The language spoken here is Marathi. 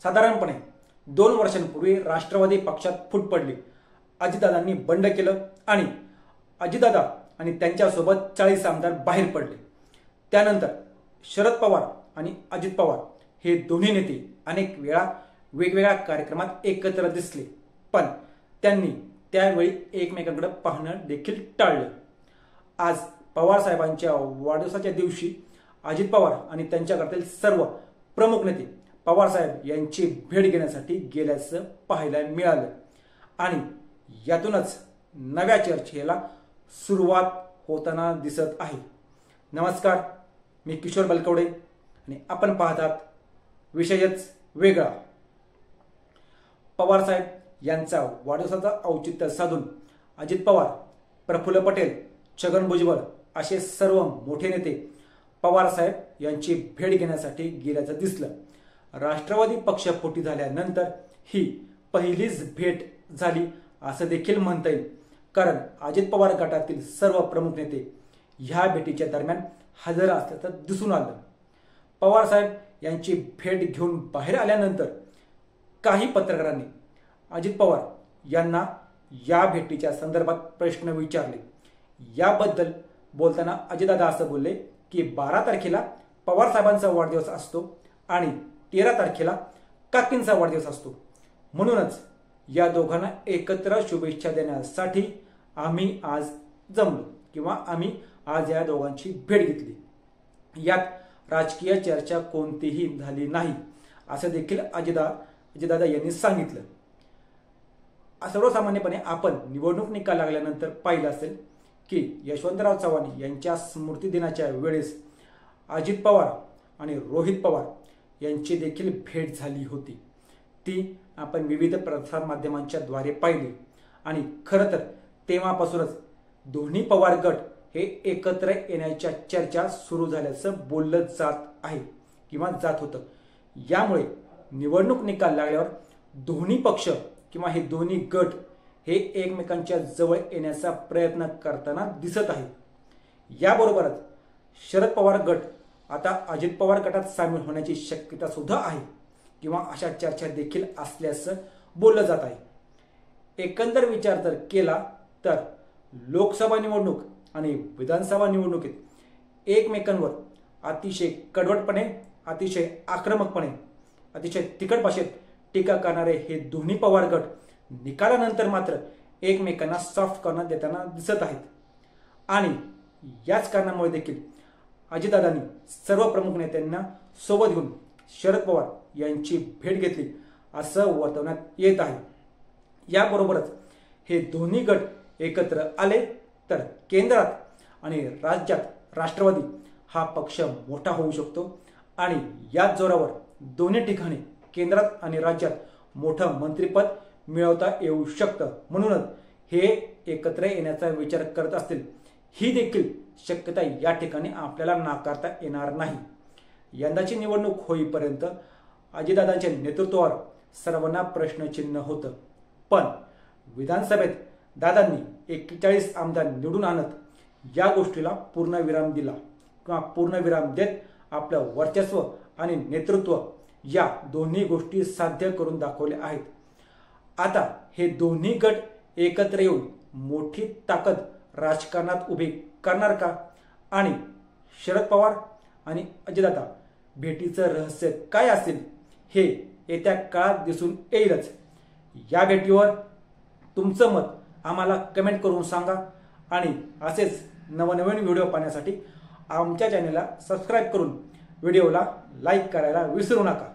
साधारणपणे 2 वर्षांपूर्वी राष्ट्रवादी पक्षात फूट पडली। अजितदादांनी बंड केलं आणि अजितदादा आणि त्यांच्यासोबत 40 आमदार बाहेर पडले। त्यानंतर शरद पवार आणि अजित पवार हे दोन्ही नेते अनेक वेळा वेगवेगळ्या कार्यक्रमात एकत्र दिसले, पण त्यांनी त्यावेळी एकमेकांकडे पाहणं देखील टाळलं। आज पवार साहेबांच्या वाढदिवसाच्या दिवशी अजित पवार आणि त्यांच्याकडील सर्व प्रमुख नेते पवार साहेब यांची भेट घेण्यासाठी गेल्याचं पाहायला मिळालं आणि यातूनच नव्या चर्चेला सुरुवात होताना दिसत आहे। नमस्कार, मी किशोर बलकवडे आणि आपण पाहतात विषयच वेगळा। पवार साहेब यांचा वाढदिवसाचा औचित्य साधून अजित पवार, प्रफुल्ल पटेल, छगन भुजबळ असे सर्व मोठे नेते पवार साहेब यांची भेट घेण्यासाठी गेल्याचं दिसलं। राष्ट्रवादी पक्ष फुटी झाल्यानंतर ही पहिलीच भेट झाली असं देखील म्हणता येईल, कारण अजित पवार गटातील सर्व प्रमुख नेते ह्या भेटीच्या दरम्यान हजर असल्याचं दिसून आलं। पवार साहेब यांची भेट घेऊन बाहेर आल्यानंतर काही पत्रकारांनी अजित पवार यांना या भेटीच्या संदर्भात प्रश्न विचारले। याबद्दल बोलताना अजितदादा असं बोलले की 12 तारखेला पवार साहेबांचा वाढदिवस असतो आणि 13 तारखेला काकींचा वाढदिवस असतो, म्हणूनच या दोघांना एकत्र शुभेच्छा देण्यासाठी आम्ही आज जमलो किंवा आम्ही आज या दोघांची भेट घेतली। यात राजकीय चर्चा कोणतीही झाली नाही असं देखील अजितदादा यांनी सांगितलं। सर्वसामान्यपणे आपण निवडणूक निकाल लागल्यानंतर पाहिलं असेल की यशवंतराव चव्हाण यांच्या स्मृती दिनाच्या वेळेस अजित पवार आणि रोहित पवार यांची देखील भेट झाली होती। ती आपण विविध प्रसार माध्यमांच्या द्वारे पाहिली आणि खरं तर तेव्हापासूनच दोन्ही पवार गट हे एकत्र येण्याच्या चर्चा सुरू झाल्याचं बोललं जात आहे किंवा जात होतं। यामुळे निवडणूक निकाल लागल्यावर दोन्ही पक्ष किंवा हे दोन्ही गट हे एकमेकांच्या जवळ येण्याचा प्रयत्न करताना दिसत आहे। याबरोबरच शरद पवार गट आता अजित पवार गटात सामील होण्याची शक्यता सुद्धा आहे किंवा अशा चर्चा देखील असल्याचं बोललं जात आहे। एकंदर विचार जर केला तर लोकसभा निवडणूक आणि विधानसभा निवडणुकीत एकमेकांवर अतिशय कडवटपणे, अतिशय आक्रमकपणे, अतिशय तिखट भाषेत टीका करणारे हे दोन्ही पवार गट निकालानंतर मात्र एकमेकांना सॉफ्ट कॉर्नर देताना दिसत आहेत आणि याच कारणामुळे देखील अजितदादांनी सर्व प्रमुख नेत्यांना सोबत घेऊन शरद पवार यांची भेट घेतली असं वर्तवण्यात येत आहे। याबरोबरच हे दोन्ही गट एकत्र आले तर केंद्रात आणि राज्यात राष्ट्रवादी हा पक्ष मोठा होऊ शकतो आणि याच जोरावर दोन्ही ठिकाणी केंद्रात आणि राज्यात मोठं मंत्रिपद मिळवता येऊ शकतं। म्हणूनच हे एकत्र येण्याचा विचार करत असतील ही देखील शक्यता या ठिकाणी आपल्याला नाकारता येणार नाही। यंदाची निवडणूक होईपर्यंत अजितदादांच्या नेतृत्वावर सर्वांना प्रश्नचिन्ह होतं, पण विधानसभेत दादांनी 41 आमदार निवडून आणत या गोष्टीला पूर्णविराम दिला किंवा पूर्णविराम देत आपलं वर्चस्व आणि नेतृत्व या दोन्ही गोष्टी साध्य करून दाखवल्या आहेत। आता हे दोन्ही गट एकत्र येऊन मोठी ताकद राजकारणात उभी करणार का आणि शरद पवार आणि अजितदादा भेटीचं रहस्य काय असेल हे येत्या काळात दिसून येईलच। या भेटीवर तुमचं मत आम्हाला कमेंट करून सांगा आणि असेच नवनवीन व्हिडिओ पाहण्यासाठी आमच्या चॅनलला सबस्क्राईब करून व्हिडिओला लाईक करायला विसरू नका।